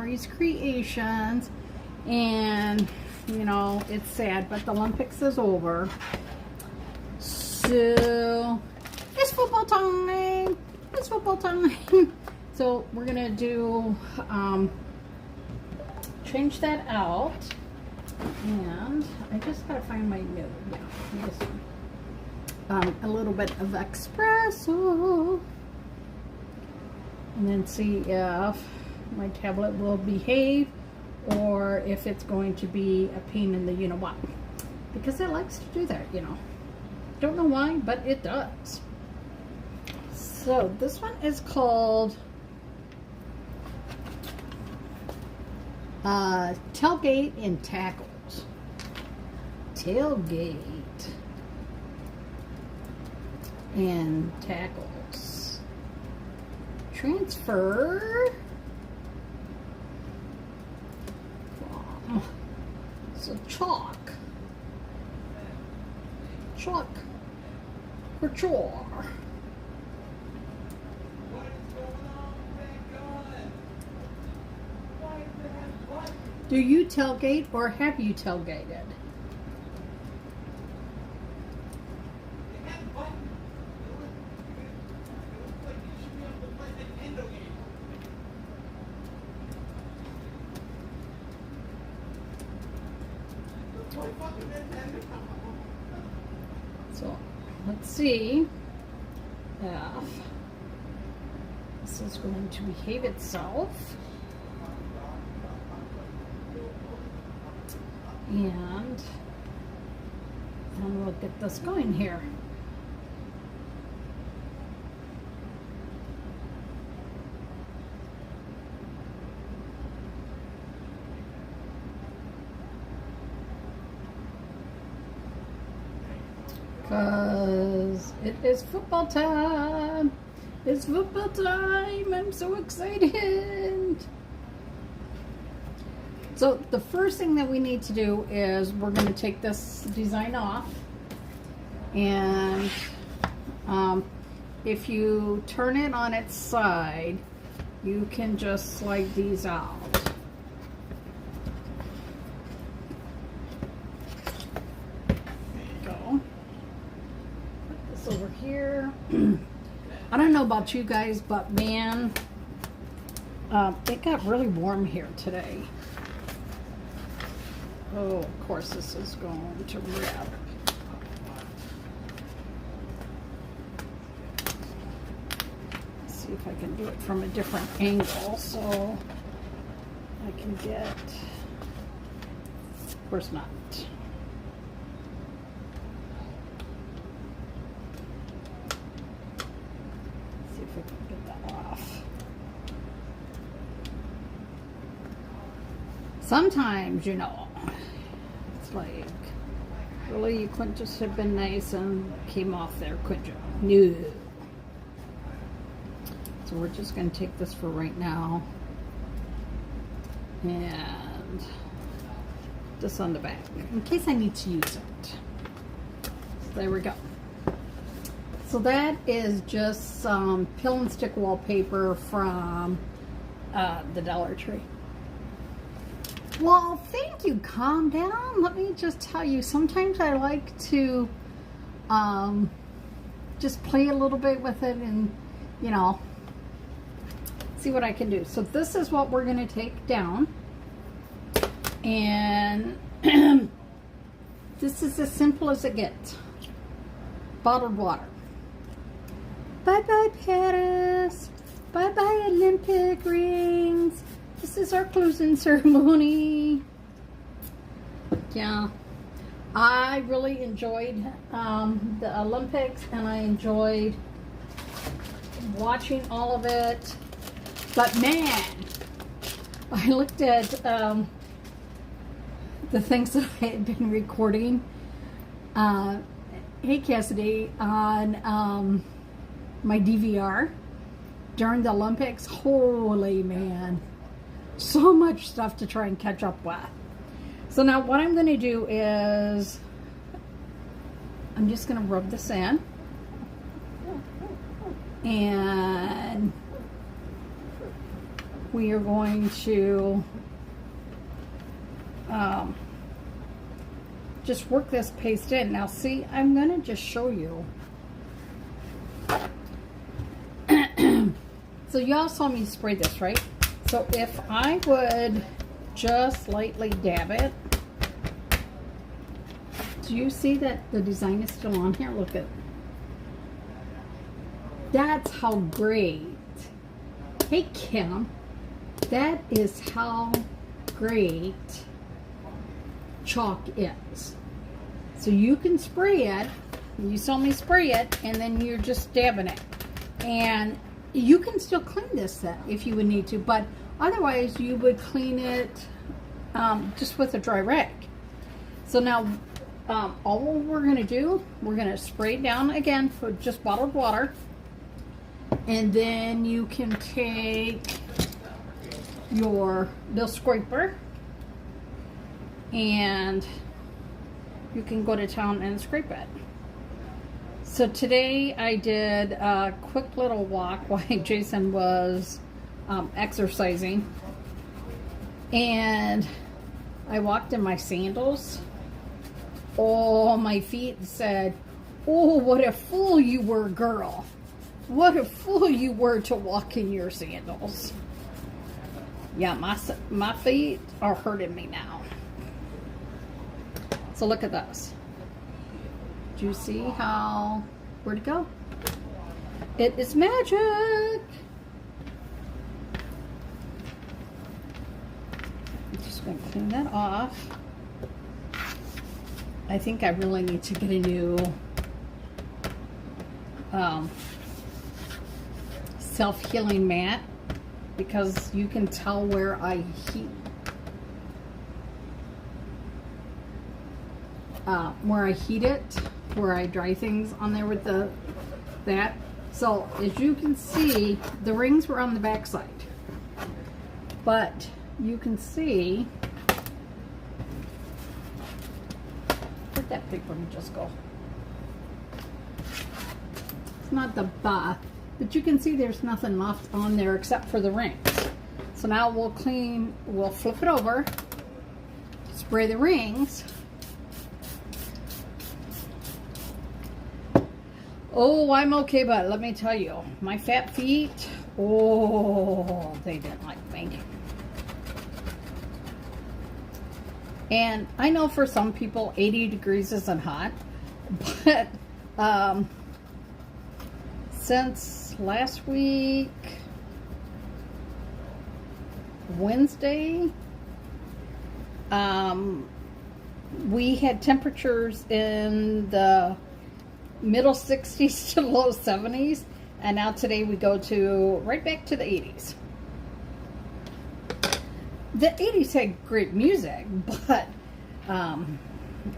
Lori's Creations, and you know, it's sad, but the Olympics is over. So it's football time. It's football time. So we're gonna do change that out, and I just gotta find my note. Yeah, this one. A little bit of espresso, and then see if my tablet will behave or if it's going to be a pain in the you know what, because it likes to do that, you know. Don't know why, but it does. So this one is called Tailgate and Tackles. Tailgate and Tackles. Transfer from, so chalk for chore. Do you tailgate or have you tailgated? So let's see if this is going to behave itself. And then we'll get this going here. Because it is football time. It's football time. I'm so excited. So the first thing that we need to do is we're going to take this design off, and if you turn it on its side, you can just slide these out. There you go. Put this over here. I don't know about you guys, but man, it got really warm here today. Oh, of course this is going to rip. Let's see if I can do it from a different angle so I can get, of course not. See if I can get that off. Sometimes, you know, it's like, really, you couldn't just have been nice and came off there, could you? No. So we're just going to take this for right now. And this on the back, in case I need to use it. So there we go. So that is just some pill and stick wallpaper from the Dollar Tree. Well, thank you. Calm down. Let me just tell you, sometimes I like to just play a little bit with it and, you know, see what I can do. So this is what we're going to take down. And this is as simple as it gets. Bottled water. Bye-bye, Paris. Bye-bye, Olympic rings. This is our closing ceremony. Yeah, I really enjoyed the Olympics, and I enjoyed watching all of it. But man, I looked at the things that I had been recording. Hey Cassidy, on my DVR during the Olympics. Holy man. So much stuff to try and catch up with. So now what I'm going to do is I'm just going to rub this in, and we are going to just work this paste in. Now see, I'm going to just show you. So y'all saw me spray this, right? So if I would just lightly dab it, do you see that the design is still on here? Look at, that's how great. Hey Kim, that is how great chalk is. So you can spray it, you saw me spray it, and then you're just dabbing it. And you can still clean this set if you would need to, but otherwise you would clean it just with a dry rag. So now all we're going to do, we're going to spray down again for just bottled water, and then you can take your little scraper and you can go to town and scrape it. So today I did a quick little walk while Jason was exercising, and I walked in my sandals. Oh, my feet said, "Oh, what a fool you were, girl. What a fool you were to walk in your sandals." Yeah, my feet are hurting me now. So look at this. Do you see how, where'd it go? It is magic. I'm just going to clean that off. I think I really need to get a new self-healing mat, because you can tell where I heat, it, where I dry things on there with that. So as you can see, the rings were on the back side, but you can see, where'd that paper just go? It's not the bath, but you can see there's nothing left on there except for the rings. So now we'll flip it over, spray the rings. Oh, I'm okay, but let me tell you, my fat feet, oh, they didn't like me. And I know for some people 80 degrees isn't hot, but since last week, Wednesday, we had temperatures in the middle 60s to low 70s, and now today we go to right back to the 80s. The 80s had great music, but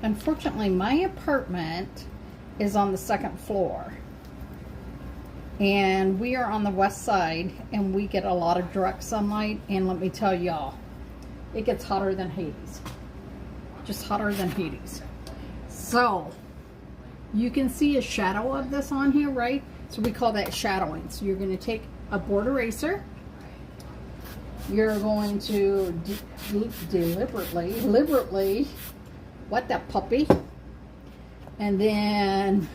unfortunately my apartment is on the second floor, and we are on the west side, and we get a lot of direct sunlight, and let me tell y'all, it gets hotter than Hades. Just hotter than Hades. So you can see a shadow of this on here, right? So we call that shadowing. So you're going to take a board eraser. You're going to deliberately wet that puppy. And then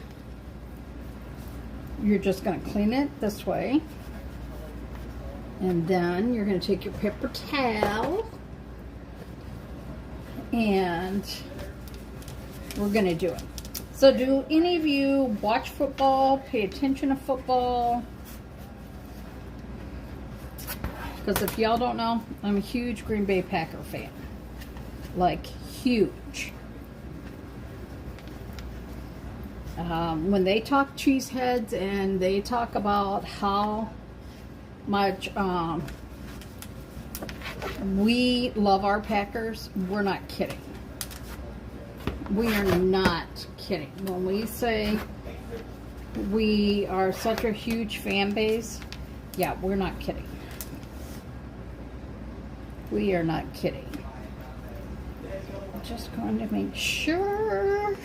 you're just going to clean it this way. And then you're going to take your paper towel. And we're going to do it. So do any of you watch football, pay attention to football? Because if y'all don't know, I'm a huge Green Bay Packer fan. Like, huge. When they talk cheeseheads and they talk about how much we love our Packers, we're not kidding. We are not kidding. When we say we are such a huge fan base, yeah, we're not kidding. We are not kidding. I'm just going to make sure.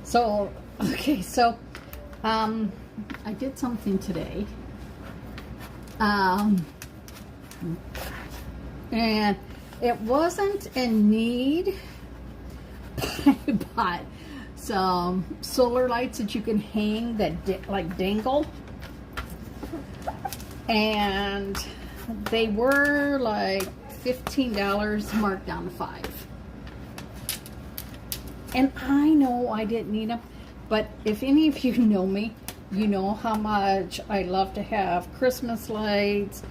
So, okay, so I did something today. And it wasn't in need, but I bought some solar lights that you can hang that like dangle. And they were like $15, marked down to $5. And I know I didn't need them, but if any of you know me, you know how much I love to have Christmas lights.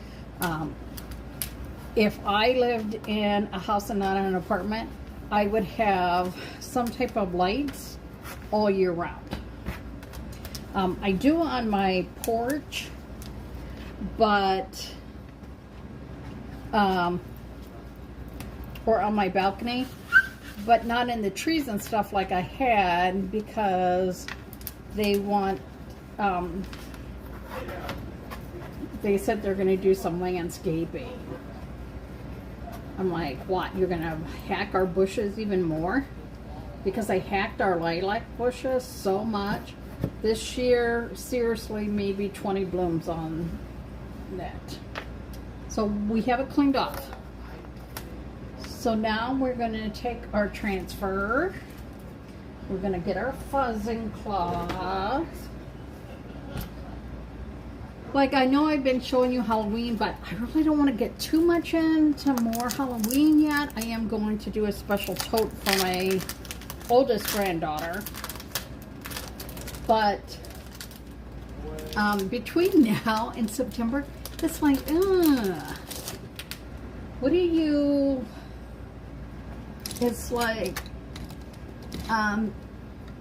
If I lived in a house and not an apartment, I would have some type of lights all year round. I do on my porch, but or on my balcony, but not in the trees and stuff like I had, because they want they said they're going to do some landscaping. I'm like, what? You're going to hack our bushes even more? Because I hacked our lilac bushes so much. This year, seriously, maybe 20 blooms on that. So we have it cleaned off. So now we're going to take our transfer. We're going to get our fuzzing cloth. Like, I know I've been showing you Halloween, but I really don't want to get too much into more Halloween yet. I am going to do a special tote for my oldest granddaughter. But between now and September, it's like, what do you... It's like, a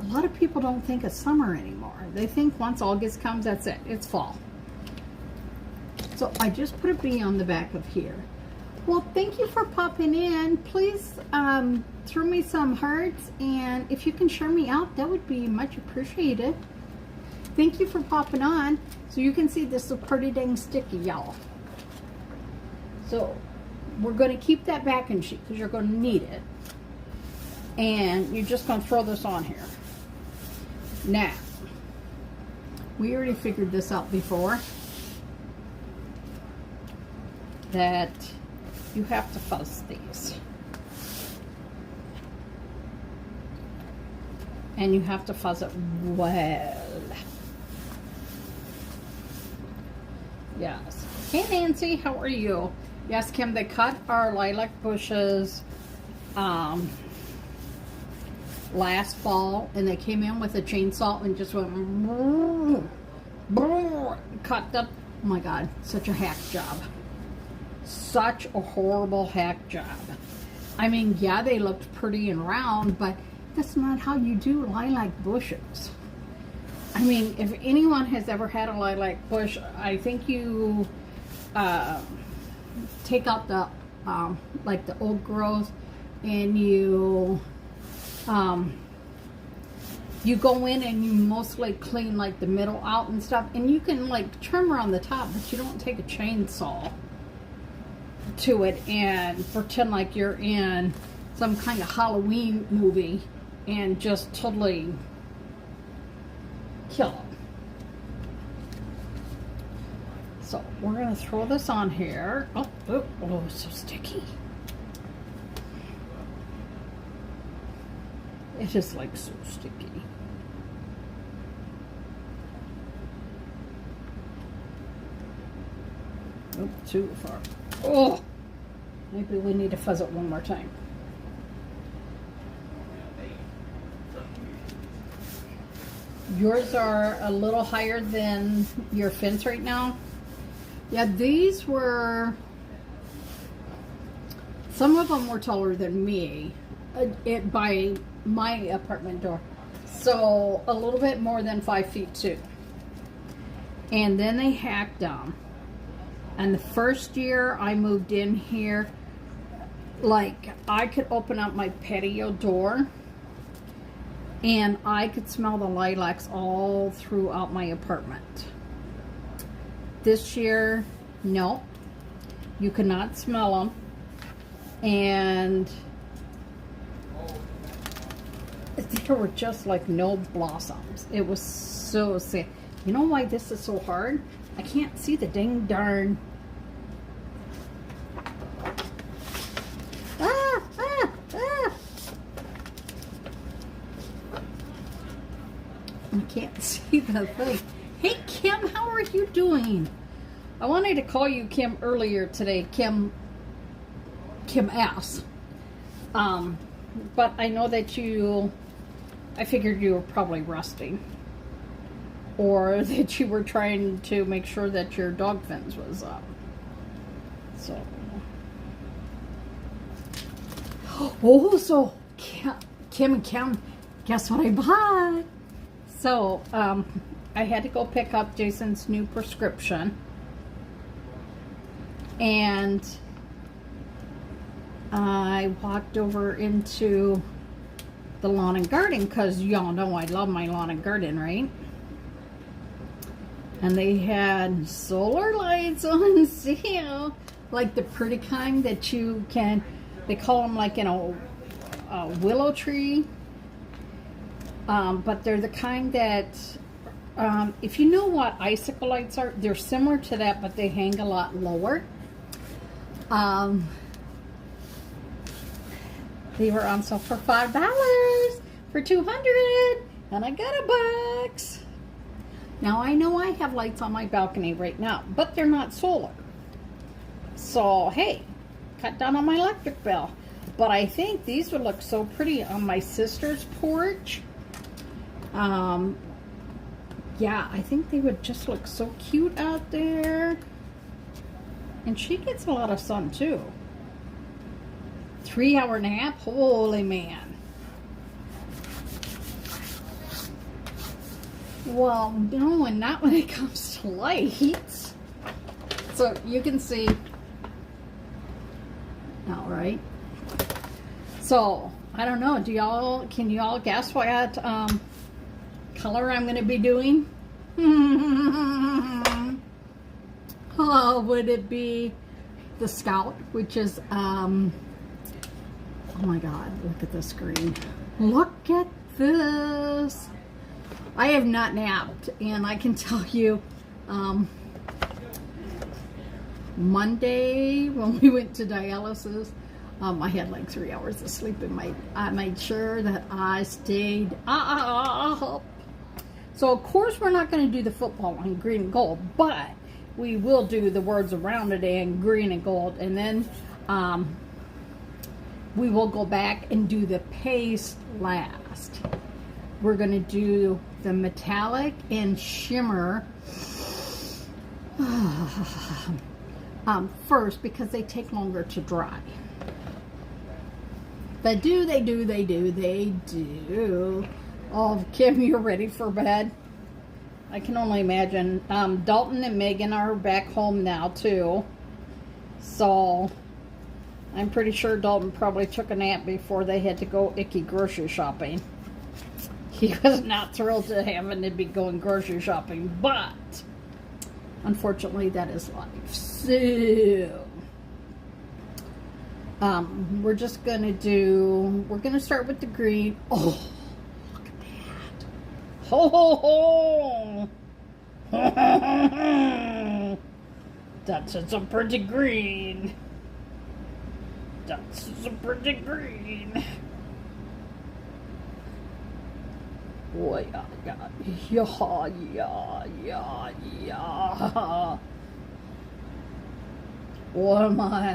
lot of people don't think it's summer anymore. They think once August comes, that's it. It's fall. So I just put a bee on the back of here. Well, thank you for popping in. Please throw me some hearts, and if you can share me out, that would be much appreciated. Thank you for popping on. So you can see this is pretty dang sticky, y'all. So we're going to keep that backing sheet because you're going to need it. And you're just going to throw this on here. Now, we already figured this out before, that you have to fuzz these. And you have to fuzz it well. Yes. Hey Nancy, how are you? Yes, Kim, they cut our lilac bushes last fall, and they came in with a chainsaw and just went cut up. Oh my God, such a hack job. Such a horrible hack job. I mean, yeah, they looked pretty and round, but that's not how you do lilac bushes. I mean, if anyone has ever had a lilac bush, I think you take out the like the old growth, and you go in and you mostly clean like the middle out and stuff, and you can like trim around the top, but you don't take a chainsaw to it and pretend like you're in some kind of Halloween movie and just totally kill them. So we're going to throw this on here. Oh, it's so sticky. It is like so sticky. Oh, too far. Oh, maybe we need to fuzz it one more time. Yours are a little higher than your fence right now. Yeah, these were, some of them were taller than me by my apartment door. So a little bit more than 5 feet too. And then they hacked them. And the first year I moved in here, like I could open up my patio door and I could smell the lilacs all throughout my apartment. This year, no, you cannot smell them. And there were just like no blossoms. It was so sad. You know why this is so hard? I can't see the dang darn. Ah, ah, ah. I can't see the thing. Hey, Kim, how are you doing? I wanted to call you Kim earlier today, Kim S. But I know that I figured you were probably resting. Or that you were trying to make sure that your dog fence was up. So. Oh, so Kim and Kim, guess what I bought? So, I had to go pick up Jason's new prescription. And I walked over into the lawn and garden because y'all know I love my lawn and garden, right? And they had solar lights on sale, like the pretty kind that you can, they call them like, a willow tree. But they're the kind that, if you know what icicle lights are, they're similar to that, but they hang a lot lower. They were on sale for $5 for $200, and I got $1. Now I know I have lights on my balcony right now, but they're not solar. So hey, cut down on my electric bill. But I think these would look so pretty on my sister's porch. Yeah, I think they would just look so cute out there. And she gets a lot of sun too. 3-hour nap, holy man. Well, no, and not when it comes to lights. So you can see, all right. So I don't know. Can you all guess what color I'm going to be doing? Oh, would it be the Scout, which is oh my God! Look at the screen. Look at this. I have not napped, and I can tell you, Monday when we went to dialysis, I had like 3 hours of sleep, and I made sure that I stayed up. So of course we're not going to do the football on green and gold, but we will do the words around it in green and gold, and then we will go back and do the paste last. We're going to do the metallic and shimmer first because they take longer to dry. They do. Oh, Kim, you're ready for bed? I can only imagine. Dalton and Megan are back home now too. So I'm pretty sure Dalton probably took a nap before they had to go icky grocery shopping. He was not thrilled to having to be going grocery shopping, but unfortunately that is life. So we're gonna start with the green. Oh, look at that. Ho ho ho. That's a pretty green. That's a pretty green. Oh, yeah. Oh, my.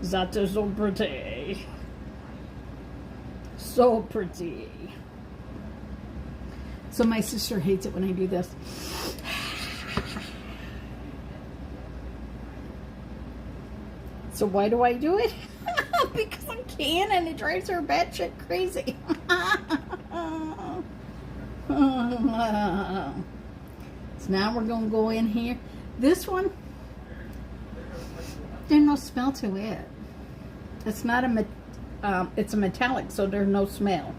That is so pretty. So pretty. So my sister hates it when I do this. So why do I do it? Because I can, and it drives her batshit crazy. So now we're going to go in here. This one, there's no smell to it. It's not it's a metallic, so there's no smell.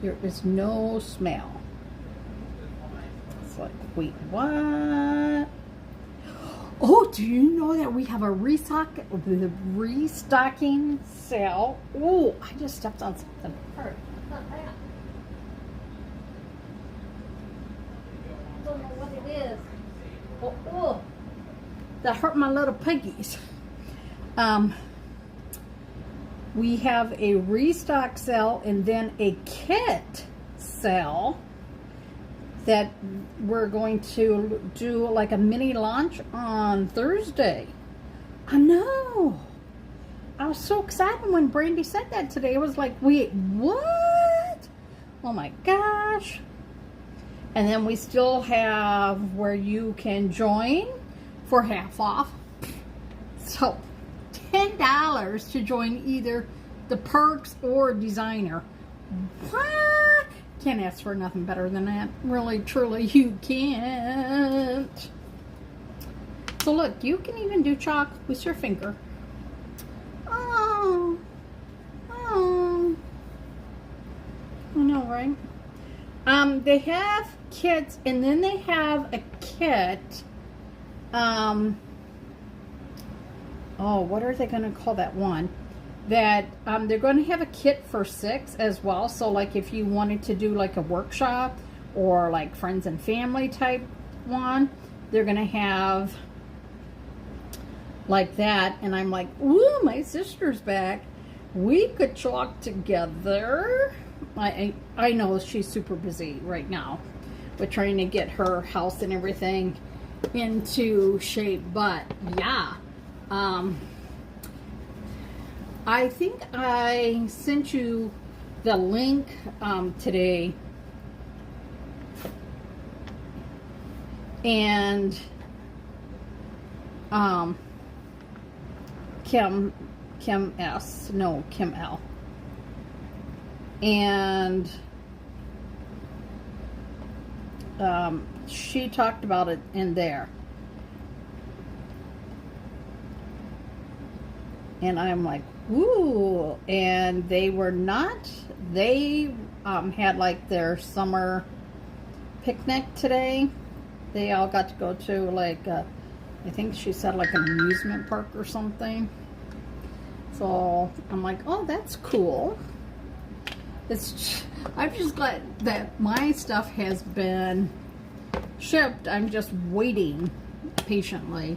There is no smell. It's like, wait, what? Oh, do you know that we have a restocking sale? Oh, I just stepped on something. that hurt my little piggies. We have a restock sale and then a kit sale that we're going to do like a mini launch on Thursday. I know. I was so excited when Brandy said that today. I was like, wait, what? Oh my gosh. And then we still have where you can join for half off. So $10 to join either the perks or designer. What? Can't ask for nothing better than that. Really, truly, you can't. So look, you can even do chalk with your finger. Oh. Oh. I know, right? They have kits, and then they have a kit. Oh, what are they going to call that one? That they're going to have a kit for 6 as well. So like if you wanted to do like a workshop or like friends and family type one, they're going to have like that. And I'm like, ooh, my sister's back. We could chalk together. I know she's super busy right now with trying to get her house and everything into shape, but yeah, I think I sent you the link today, and Kim L, and she talked about it in there, and I'm like, ooh. And they had like their summer picnic today. They all got to go to like I think she said like an amusement park or something. So I'm like, oh, that's cool. I'm just glad that my stuff has been shipped. I'm just waiting patiently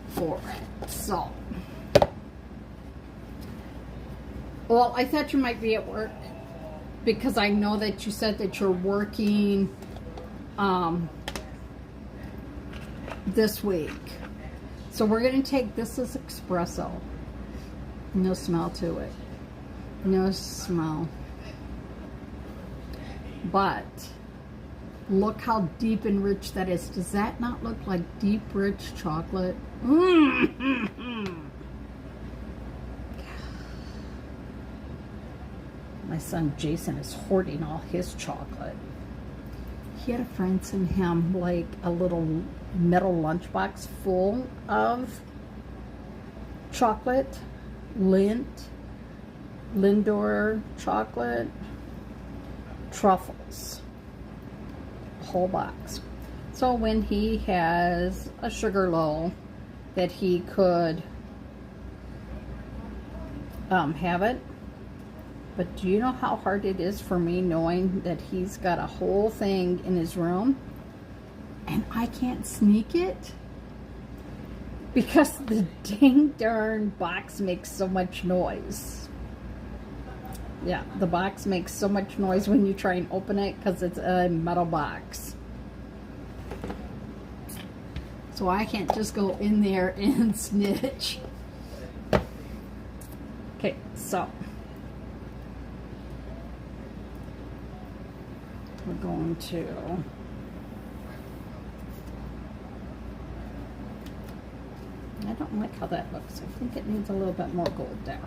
for it. So, well, I thought you might be at work because I know that you said that you're working this week. So we're going to take this as espresso. No smell to it. No smell. But look how deep and rich that is. Does that not look like deep, rich chocolate? My son Jason is hoarding all his chocolate. He had a friend send him like a little metal lunchbox full of chocolate, Lindor chocolate, truffles, a whole box. So when he has a sugar low that he could have it. But do you know how hard it is for me knowing that he's got a whole thing in his room and I can't sneak it? Because the dang darn box makes so much noise. Yeah, the box makes so much noise when you try and open it because it's a metal box. So I can't just go in there and snitch. Okay, so we're going to I don't like how that looks. I think it needs a little bit more gold there.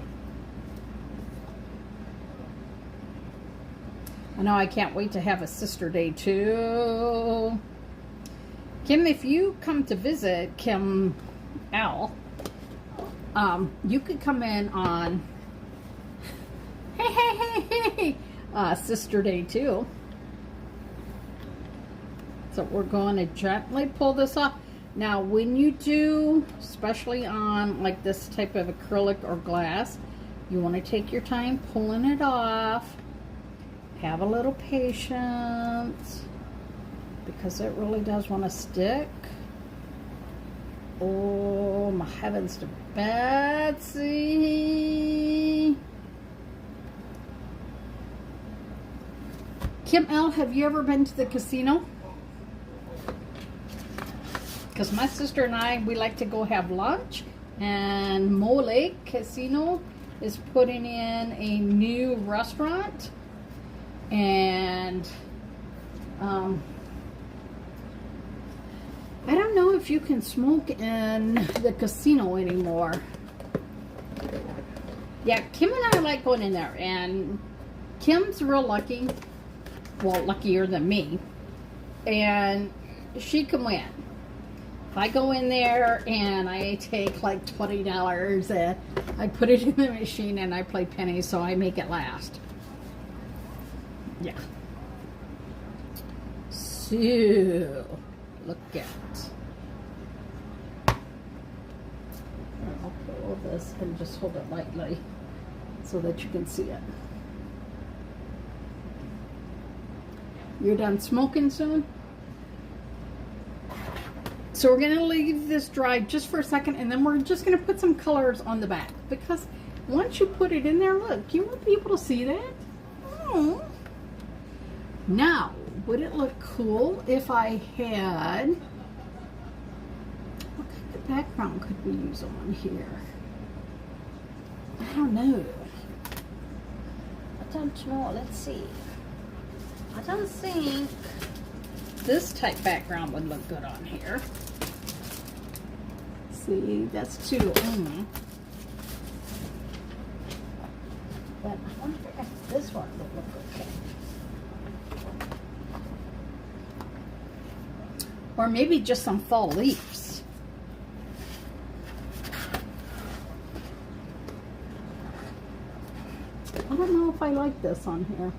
I know I can't wait to have a sister day too. Kim, if you come to visit Kim L, you could come in on sister day too. So we're going to gently pull this off. Now when you do, especially on like this type of acrylic or glass, you want to take your time pulling it off. Have a little patience because it really does want to stick. Oh, my heavens to Betsy. Kim L., have you ever been to the casino? Because my sister and I, we like to go have lunch. And Mo Lake Casino is putting in a new restaurant. And I don't know if you can smoke in the casino anymore. Yeah, Kim and I like going in there. And Kim's real lucky. Well, luckier than me. And she can win. If I go in there and I take like $20 and I put it in the machine and I play pennies so I make it last. Yeah. So, look at. I'll pull this and just hold it lightly so that you can see it. You're done smoking soon? So we're going to leave this dry just for a second, and then we're just going to put some colors on the back. Because once you put it in there, look, you won't be able to see that. Oh. Now, would it look cool if I had... What kind of background could we use on here? I don't know. I don't know. Let's see. I don't think this type background would look good on here. See, that's too But I wonder if this one would look okay. Or maybe just some fall leaves. I don't know if I like this on here.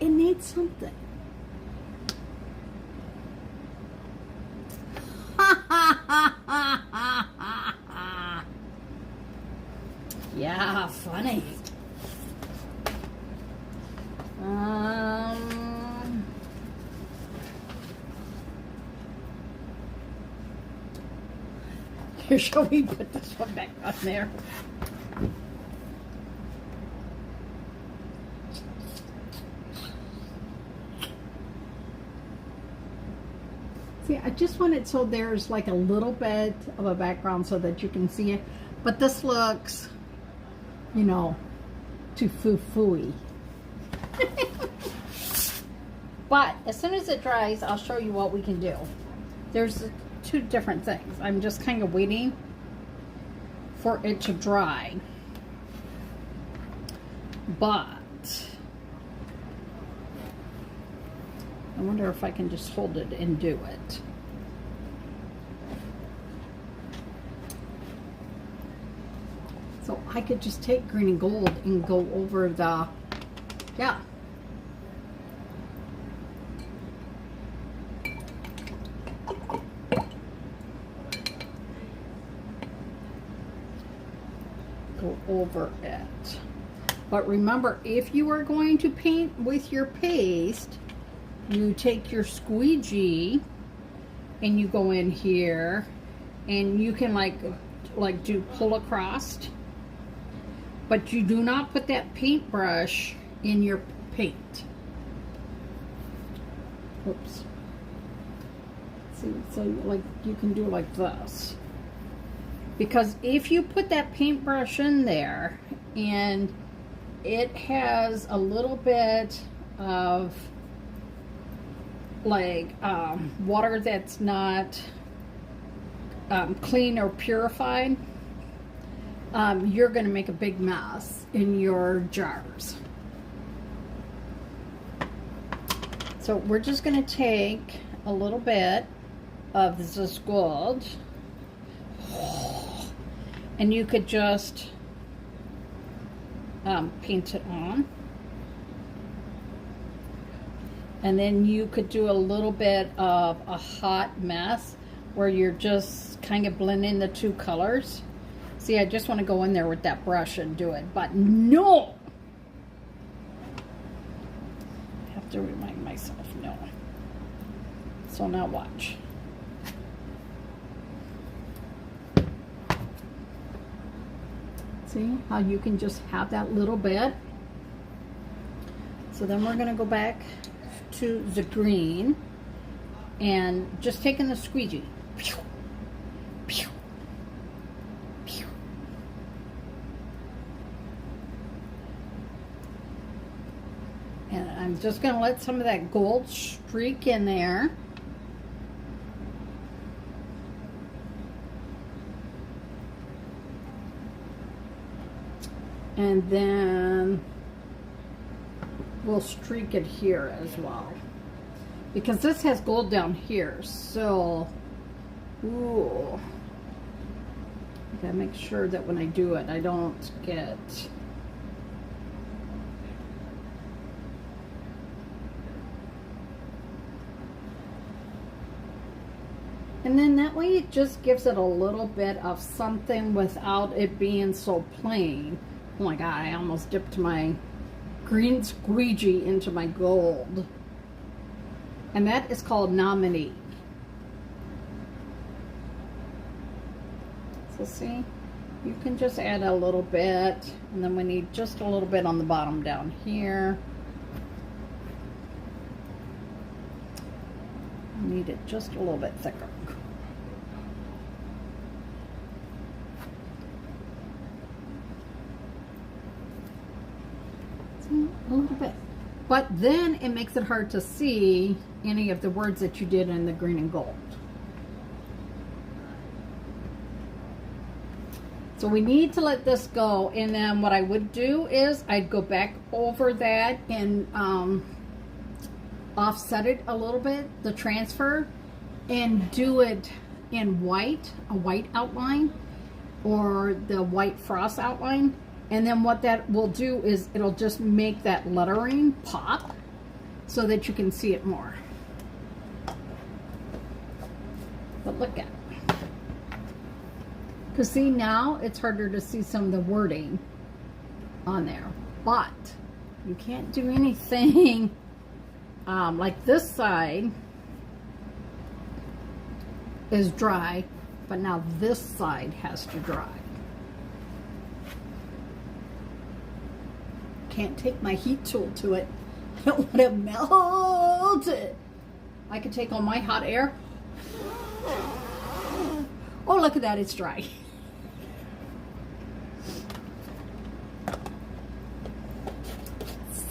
It needs something. Yeah, funny. Here, shall we put this one back on there? See, I just want it so there's like a little bit of a background so that you can see it. But this looks, you know, too foo-foo-y. But as soon as it dries, I'll show you what we can do. There's two different things. I'm just kind of waiting for it to dry. But I wonder if I can just hold it and do it. So I could just take green and gold and go over the, yeah. Go over it. But remember, if you are going to paint with your paste, you take your squeegee and you go in here and you can like do pull across, but you do not put that paintbrush in your paint. Oops. See, so like you can do like this. Because if you put that paintbrush in there and it has a little bit of like water that's not clean or purified, you're going to make a big mess in your jars. So we're just going to take a little bit of this gold, and you could just paint it on. And then you could do a little bit of a hot mess where you're just kind of blending the two colors. See, I just want to go in there with that brush and do it, but no! I have to remind myself, no. So now watch. See how you can just have that little bit? So then we're going to go back to the green and just taking the squeegee. Pew, pew, pew. And I'm just going to let some of that gold streak in there. And then we'll streak it here as well. Because this has gold down here, so, ooh. I gotta make sure that when I do it, I don't get... And then that way it just gives it a little bit of something without it being so plain. Oh my God, I almost dipped my green squeegee into my gold. And that is called Nominee. So see, you can just add a little bit, and then we need just a little bit on the bottom down here. I need it just a little bit thicker. A little bit. But then it makes it hard to see any of the words that you did in the green and gold. So we need to let this go, and then what I would do is I'd go back over that and offset it a little bit, the transfer, and do it in white, a white outline, or the white frost outline. And then what that will do is it'll just make that lettering pop so that you can see it more. But look at it. Because see, now it's harder to see some of the wording on there. But you can't do anything like this side is dry, but now this side has to dry. Can't take my heat tool to it. I don't want to melt it. I could take all my hot air. Oh, look at that, it's dry.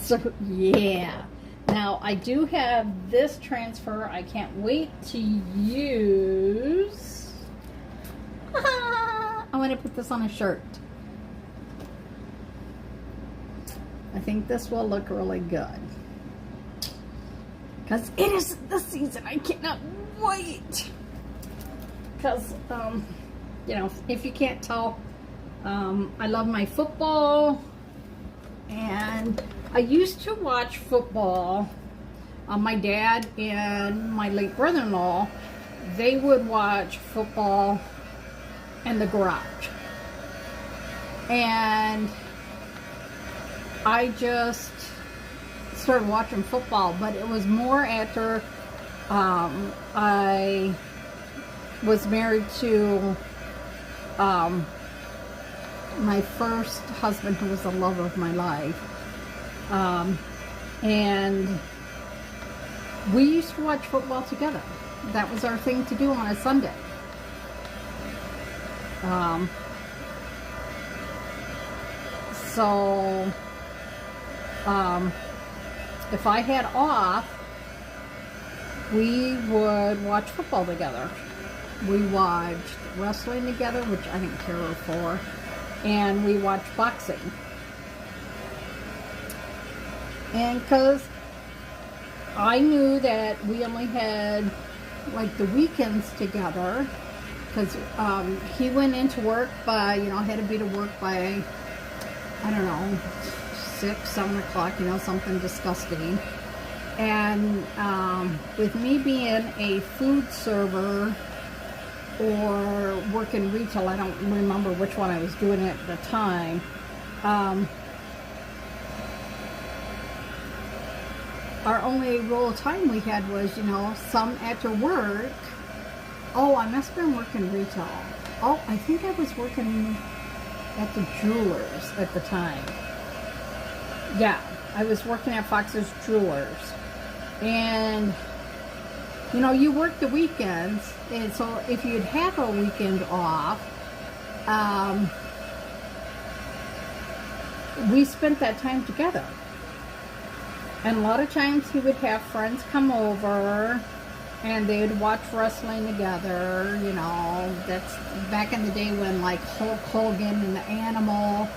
So, yeah. Now, I do have this transfer I can't wait to use. I want to put this on a shirt. I think this will look really good. Because it is the season. I cannot wait. Because, you know, if you can't tell, I love my football. And I used to watch football. My dad and my late brother-in-law, they would watch football in the garage. And I just started watching football, but it was more after I was married to my first husband, who was the love of my life. And we used to watch football together. That was our thing to do on a Sunday. So if I had off, we would watch football together. We watched wrestling together, which I didn't care for, and we watched boxing. And because I knew that we only had like the weekends together, because he went into work by, you know, had to be to work by, I don't know, 6, 7 o'clock, you know, something disgusting. And with me being a food server or working retail, I don't remember which one I was doing at the time. our only rule of time we had was, you know, some after work. Oh, I must have been working retail. Oh, I think I was working at the jewelers at the time. Yeah, I was working at Fox's Jewelers. And, you know, you work the weekends, and so if you'd have a weekend off, we spent that time together. And a lot of times he would have friends come over and they would watch wrestling together. You know, that's back in the day when like Hulk Hogan and the Animal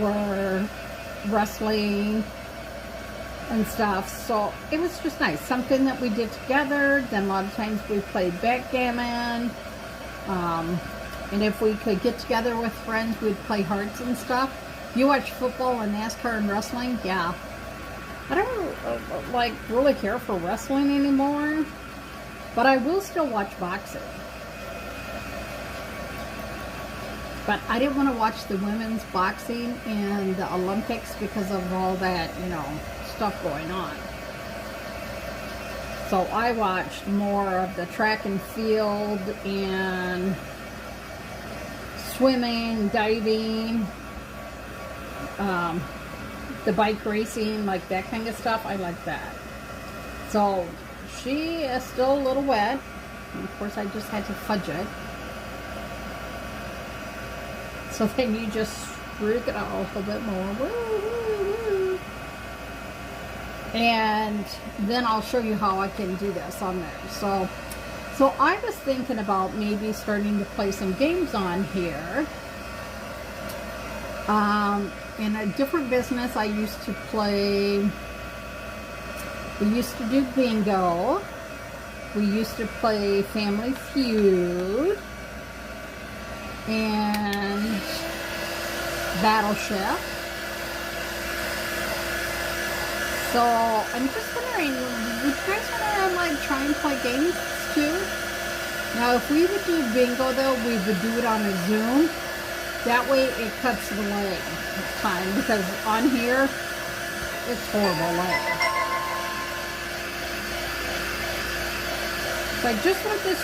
were wrestling and stuff. So it was just nice. Something that we did together. Then a lot of times we played backgammon. And if we could get together with friends, we'd play hearts and stuff. You watch football and NASCAR and wrestling? Yeah. I don't like really care for wrestling anymore, but I will still watch boxing. But I didn't want to watch the women's boxing in the Olympics because of all that, you know, stuff going on. So I watched more of the track and field and swimming, diving, the bike racing, like that kind of stuff. I like that. So she is still a little wet. And of course, I just had to fudge it. So then you just streak it out a little bit more. Woo, woo, woo. And then I'll show you how I can do this on there. So I was thinking about maybe starting to play some games on here. In a different business, I used to play, we used to do bingo, we used to play Family Feud, and Battleship. So, I'm just wondering, would you guys want to, like, try and play games, too? Now, if we would do bingo, though, we would do it on a Zoom. That way it cuts the lag time, because on here, it's horrible lag. So I just want this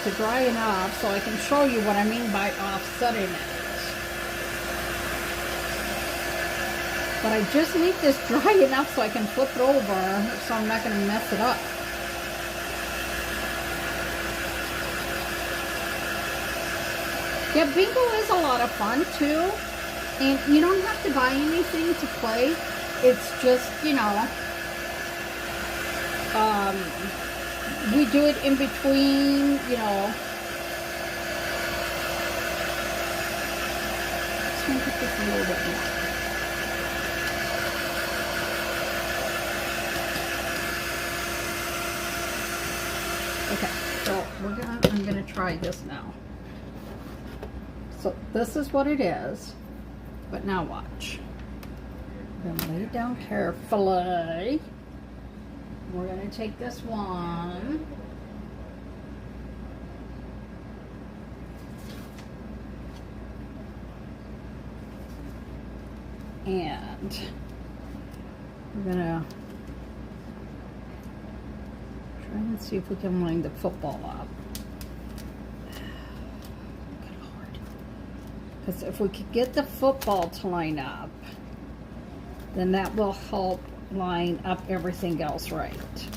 to dry enough so I can show you what I mean by offsetting it. But I just need this dry enough so I can flip it over so I'm not going to mess it up. Yeah, bingo is a lot of fun too, and you don't have to buy anything to play. It's just, you know, we do it in between, you know. Just going to put this a little bit more. Okay, so I'm gonna try this now. So this is what it is, but now watch. I'm gonna lay it down carefully. We're gonna take this one. And we're gonna try and see if we can line the football up. Because if we could get the football to line up, then that will help line up everything else right.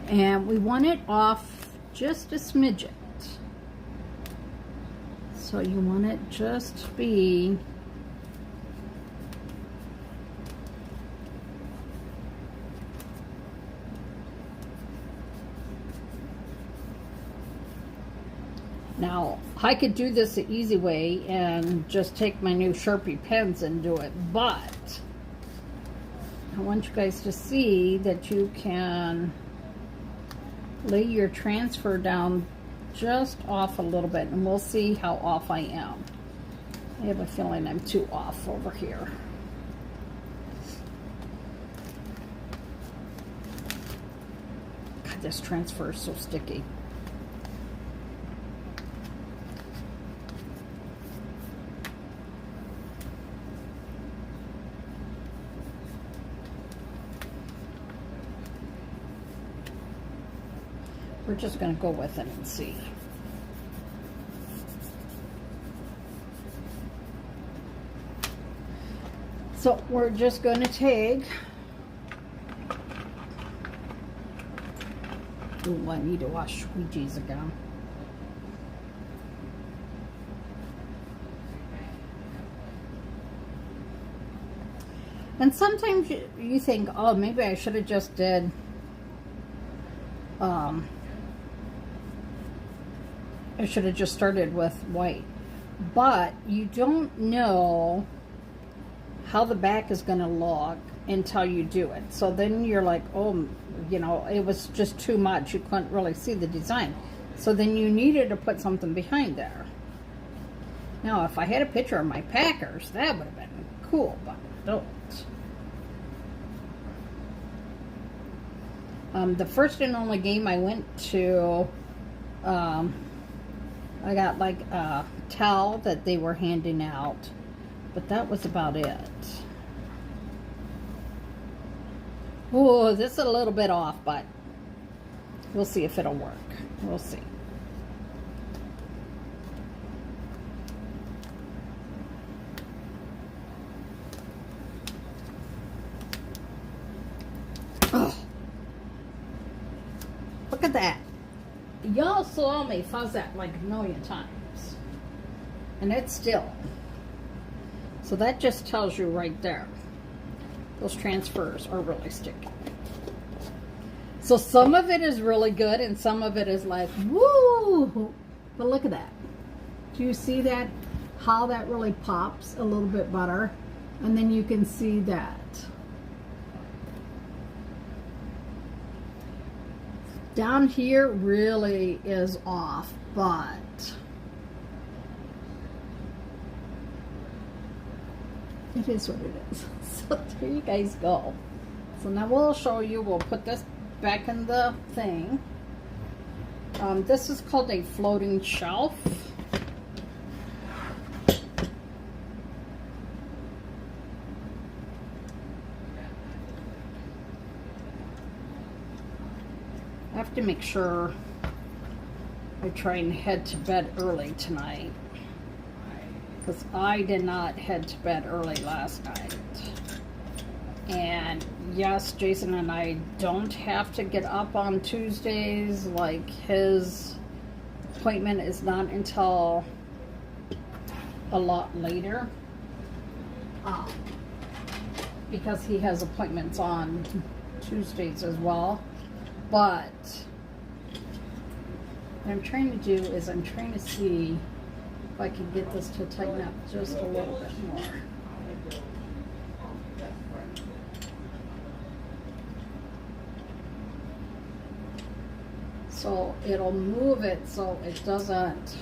And we want it off just a smidget. So you want it just to be now, I could do this the easy way and just take my new Sharpie pens and do it, but I want you guys to see that you can lay your transfer down just off a little bit, and we'll see how off I am. I have a feeling I'm too off over here. God, this transfer is so sticky. just going to go with it and see. So we're just going to take, ooh, I need to wash squeegees again. And sometimes you think, oh, maybe I should have just did, I should have just started with white. But you don't know how the back is going to look until you do it. So then you're like, oh, you know, it was just too much. You couldn't really see the design. So then you needed to put something behind there. Now, if I had a picture of my Packers, that would have been cool, but I don't. The first and only game I went to, I got like a towel that they were handing out, but that was about it. Oh, this is a little bit off, but we'll see if it'll work. We'll see. Look at that. Y'all saw me fuzz that like a million times. And it's still. So that just tells you right there. Those transfers are really sticky. So some of it is really good and some of it is like, woo! But look at that. Do you see that? How that really pops a little bit better. And then you can see that. Down here really is off, but it is what it is. So there you guys go. So now we'll show you, we'll put this back in the thing. This is called a floating shelf. I have to make sure I try and head to bed early tonight, because I did not head to bed early last night. And yes, Jason and I don't have to get up on Tuesdays. Like, his appointment is not until a lot later, because he has appointments on Tuesdays as well. But what I'm trying to do is I'm trying to see if I can get this to tighten up just a little bit more. So it'll move it so it doesn't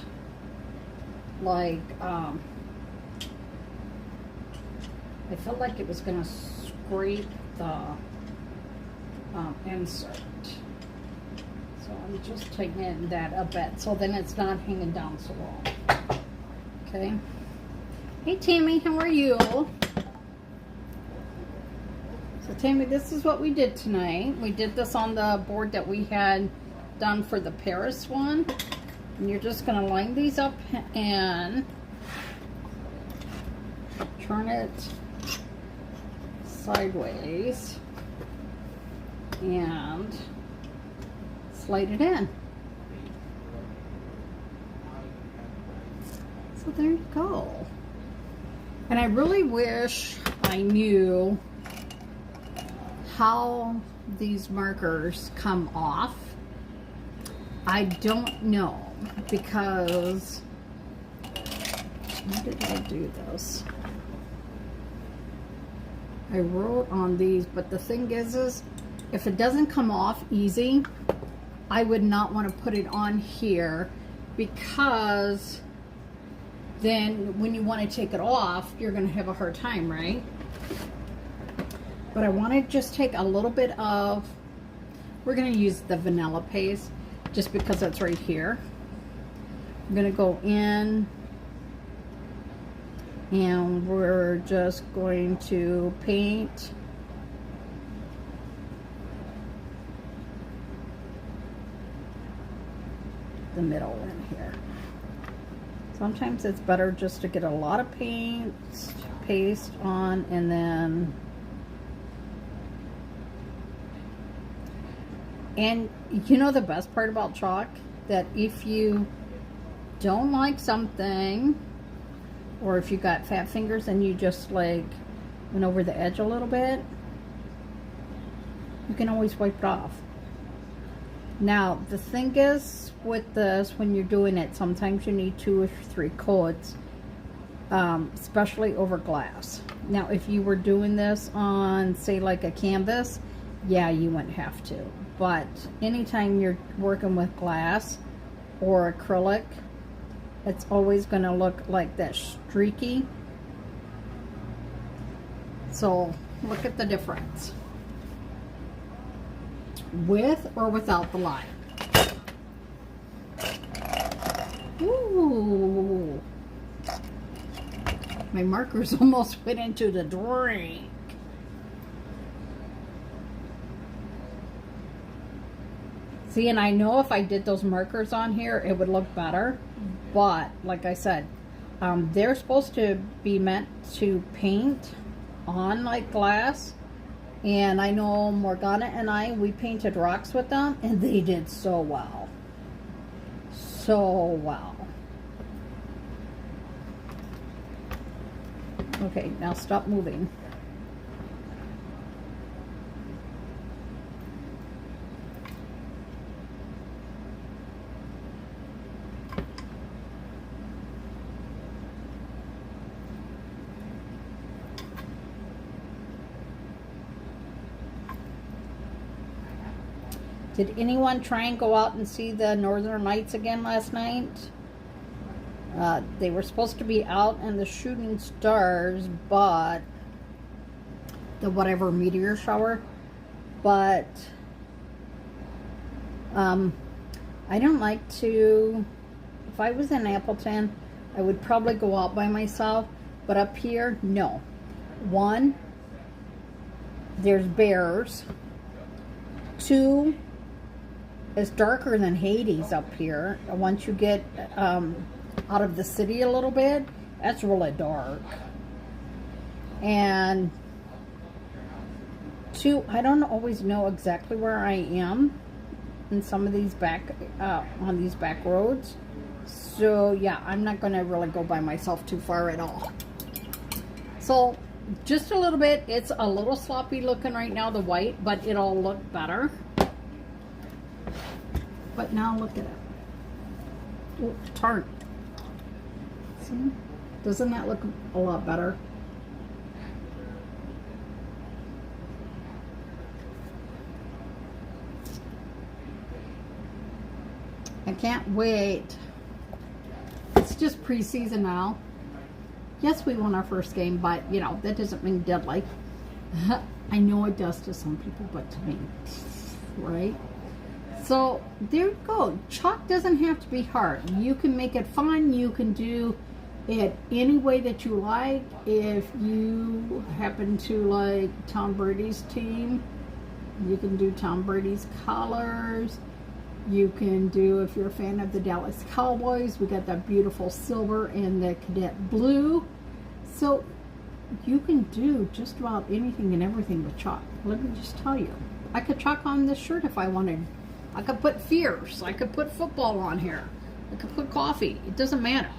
like, I felt like it was going to scrape the insert. So I'm just tightening that a bit so then it's not hanging down so long. Okay. Hey Tammy, how are you? So Tammy, this is what we did tonight. We did this on the board that we had done for the Paris one. And you're just going to line these up and turn it sideways and slide it in. So there you go. And I really wish I knew how these markers come off. I don't know, because how did I do this? I wrote on these, but the thing is if it doesn't come off easy, I would not want to put it on here, because then when you want to take it off, you're going to have a hard time, right? But I want to just take a little bit of, we're going to use the vanilla paste just because that's right here. I'm going to go in and we're just going to paint the middle in here. Sometimes it's better just to get a lot of paste on, and then, and you know the best part about chalk? That if you don't like something, or if you got fat fingers and you just like went over the edge a little bit, you can always wipe it off. Now, the thing is with this, when you're doing it, sometimes you need 2 or 3 coats, especially over glass. Now, if you were doing this on, say, like a canvas, yeah, you wouldn't have to. But anytime you're working with glass or acrylic, it's always going to look like that streaky. So, look at the difference. With or without the line. Ooh. My markers almost went into the drink. See, and I know if I did those markers on here, it would look better. But, like I said, they're supposed to be meant to paint on like glass. And I know Morgana and we painted rocks with them, and they did so well. So well. Okay, now stop moving. Did anyone try and go out and see the Northern Lights again last night? They were supposed to be out in the shooting stars, but the whatever meteor shower. But I don't like to, if I was in Appleton, I would probably go out by myself. But up here, no. One, there's bears. Two, it's darker than Hades up here. Once you get out of the city a little bit, that's really dark. And two, I don't always know exactly where I am in some of these on these back roads. So yeah, I'm not going to really go by myself too far at all. So just a little bit. It's a little sloppy looking right now, the white, but it'll look better. But now look at it. Oh, tart. See? Doesn't that look a lot better? I can't wait. It's just preseason now. Yes, we won our first game, but, you know, that doesn't mean deadly. I know it does to some people, but to me, right? So there you go. Chalk doesn't have to be hard. You can make it fun. You can do it any way that you like. If you happen to like Tom Brady's team, you can do Tom Brady's colors. You can do, if you're a fan of the Dallas Cowboys, we got that beautiful silver and the cadet blue. So you can do just about anything and everything with chalk. Let me just tell you. I could chalk on this shirt if I wanted. I could put fierce. I could put football on here. I could put coffee. It doesn't matter.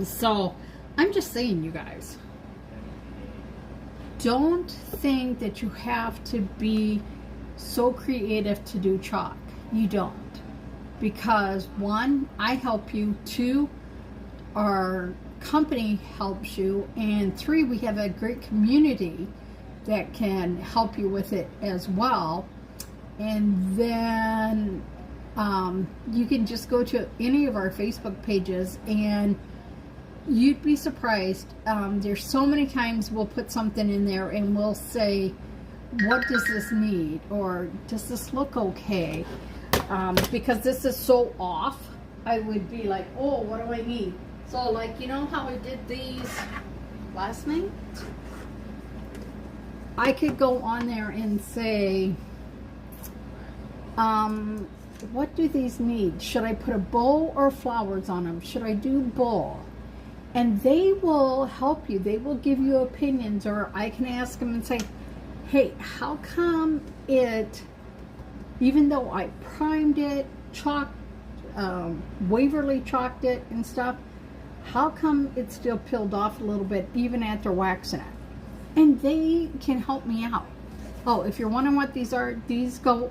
So, I'm just saying, you guys, don't think that you have to be so creative to do chalk. You don't. Because one, I help you. Two, our company helps you. And three, we have a great community that can help you with it as well. And then you can just go to any of our Facebook pages and you'd be surprised. There's so many times we'll put something in there and we'll say, what does this need? Or does this look okay? Because this is so off, I would be like, oh, what do I need? So like, you know how I did these last night? I could go on there and say, what do these need? Should I put a bow or flowers on them? Should I do bow? And they will help you. They will give you opinions, or I can ask them and say, hey, how come it, even though I primed it, chalked, Waverly chalked it and stuff, how come it's still peeled off a little bit even after waxing it? And they can help me out. Oh, if you're wondering what these are, these go,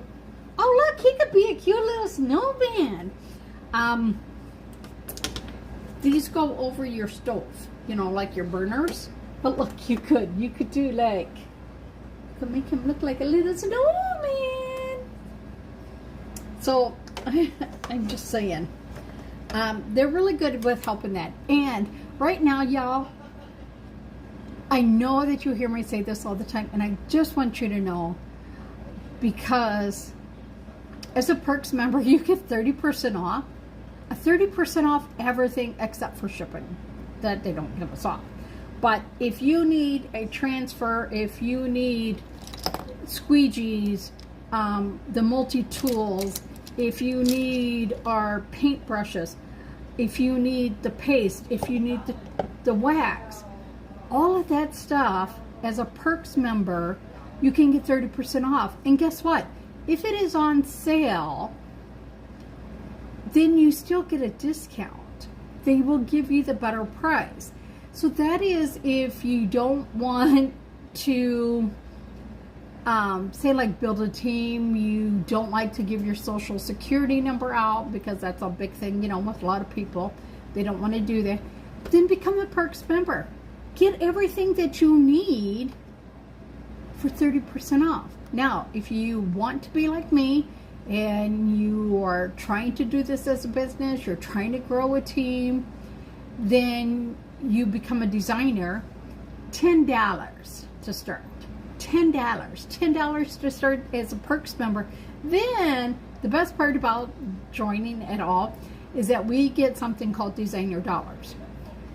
oh look, he could be a cute little snowman. These go over your stove, you know, like your burners. But look, you could do like, you could make him look like a little snowman. So, I'm just saying, they're really good with helping that. And right now, y'all, I know that you hear me say this all the time, and I just want you to know, because as a Perks member, you get 30% off. 30% off everything except for shipping. That they don't give us off. But if you need a transfer, if you need squeegees, the multi-tools, if you need our paint brushes, if you need the paste, if you need the wax, all of that stuff, as a Perks member, you can get 30% off. And guess what? If it is on sale, then you still get a discount. They will give you the better price. So that is if you don't want to, say like build a team, you don't like to give your social security number out because that's a big thing, you know, with a lot of people. They don't want to do that. Then become a Perks member. Get everything that you need for 30% off. Now, if you want to be like me, and you are trying to do this as a business, you're trying to grow a team, then you become a designer. $10 to start. $10 to start as a Perks member. Then the best part about joining at all is that we get something called designer dollars.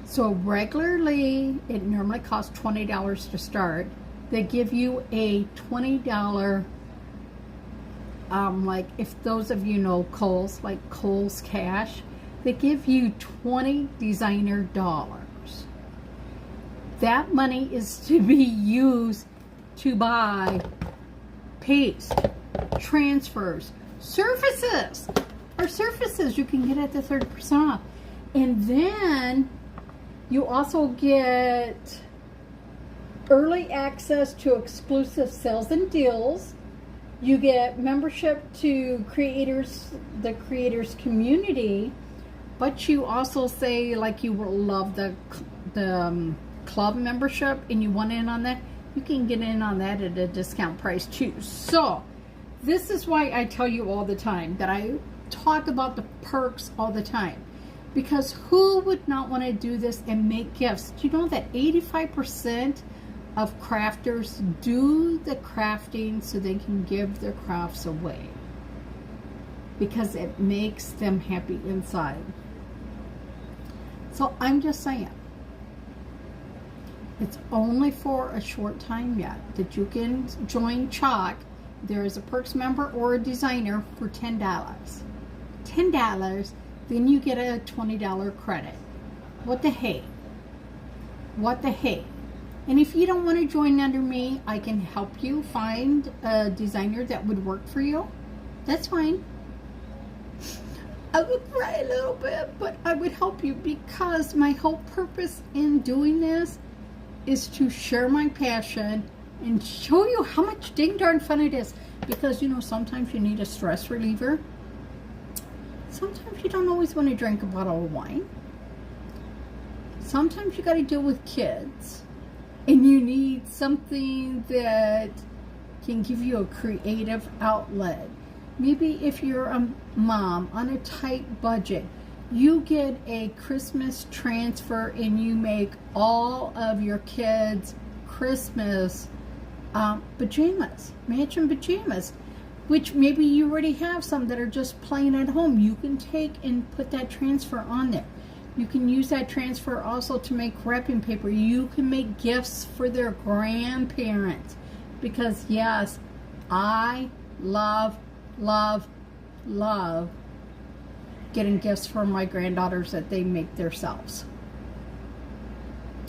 So regularly, it normally costs $20 to start. They give you a $20, like if those of you know Kohl's, like Kohl's Cash, they give you 20 designer dollars. That money is to be used to buy paste, transfers, surfaces. Our surfaces you can get at the 30% off. And then you also get early access to exclusive sales and deals. You get membership to the creators community, but you also say like you will love the club membership and you want in on that, you can get in on that at a discount price too. So this is why I tell you all the time that I talk about the perks all the time, because who would not want to do this and make gifts? Do you know that 85% of crafters do the crafting so they can give their crafts away because it makes them happy inside? So I'm just saying, it's only for a short time yet that you can join Chalk. There is a Perks member or a designer for $10. $10, then you get a $20 credit. What the hey? What the hey? And if you don't want to join under me, I can help you find a designer that would work for you. That's fine. I would cry a little bit, but I would help you, because my whole purpose in doing this is to share my passion and show you how much ding darn fun it is. Because, you know, sometimes you need a stress reliever. Sometimes you don't always want to drink a bottle of wine. Sometimes you got to deal with kids. And you need something that can give you a creative outlet. Maybe if you're a mom on a tight budget, you get a Christmas transfer and you make all of your kids' Christmas pajamas, matching pajamas, which maybe you already have some that are just plain at home. You can take and put that transfer on there. You can use that transfer also to make wrapping paper. You can make gifts for their grandparents. Because yes, I love love getting gifts from my granddaughters that they make themselves.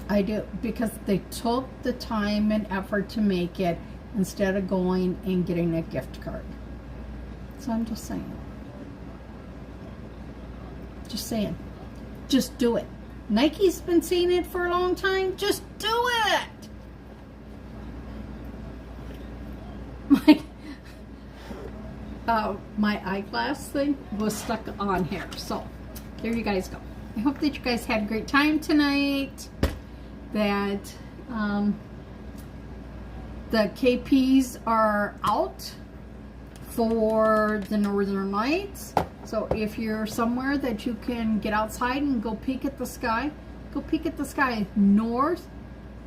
I do, because they took the time and effort to make it instead of going and getting a gift card. So I'm just saying. Just saying. Just do it. Nike's been saying it for a long time. Just do it. My eyeglass thing was stuck on here. So there you guys go. I hope that you guys had a great time tonight. That the KPs are out for the Northern Lights. So if you're somewhere that you can get outside and go peek at the sky, go peek at the sky. North,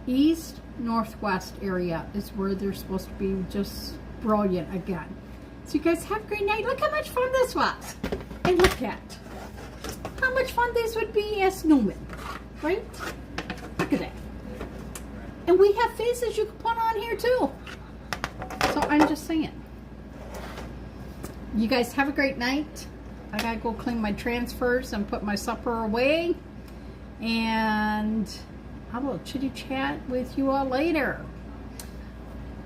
east, northwest area is where they're supposed to be just brilliant again. So you guys have a great night. Look how much fun this was. And look at how much fun this would be as snowmen, right? Look at that. And we have faces you can put on here too. So I'm just saying. You guys have a great night. I gotta go clean my transfers and put my supper away. And I will chitty chat with you all later.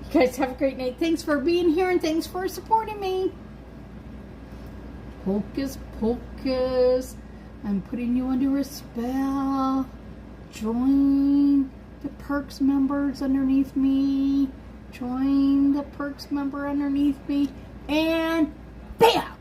You guys have a great night. Thanks for being here and thanks for supporting me. Hocus pocus. I'm putting you under a spell. Join the Perks members underneath me. Join the Perks member underneath me. And bam!